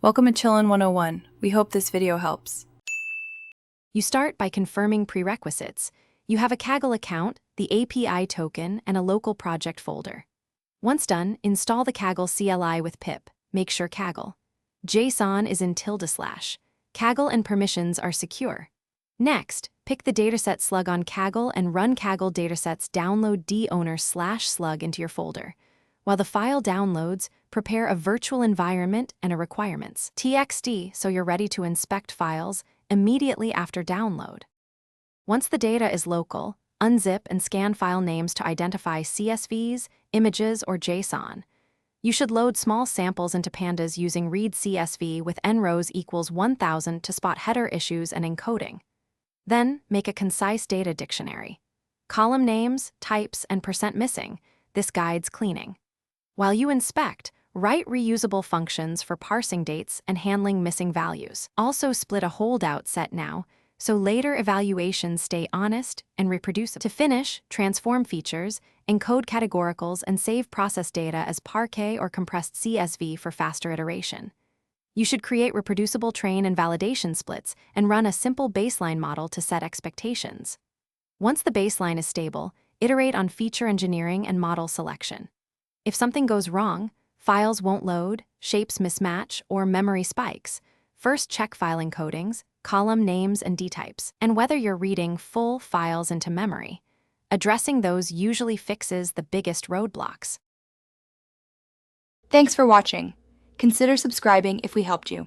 Welcome to Chillin' 101. We hope this video helps. You start by confirming prerequisites. You have a Kaggle account, the API token, and a local project folder. Once done, install the Kaggle CLI with pip. Make sure Kaggle. JSON is in ~. Kaggle and permissions are secure. Next, pick the dataset slug on Kaggle and run Kaggle datasets download downer/slug into your folder. While the file downloads, prepare a virtual environment and a requirements txt so you're ready to inspect files immediately after download. Once the data is local, unzip and scan file names to identify CSVs, images, or JSON. You should load small samples into pandas using read CSV with nrows equals 1000 to spot header issues and encoding. Then, make a concise data dictionary. Column names, types, and %missing. This guides cleaning. While you inspect, write reusable functions for parsing dates and handling missing values. Also split a holdout set now, so later evaluations stay honest and reproducible. To finish, transform features, encode categoricals, and save process data as Parquet or compressed CSV for faster iteration. You should create reproducible train and validation splits and run a simple baseline model to set expectations. Once the baseline is stable, iterate on feature engineering and model selection. If something goes wrong, files won't load, shapes mismatch, or memory spikes, first check file encodings, column names, and dtypes, and whether you're reading full files into memory. Addressing those usually fixes the biggest roadblocks. Thanks for watching. Consider subscribing if we helped you.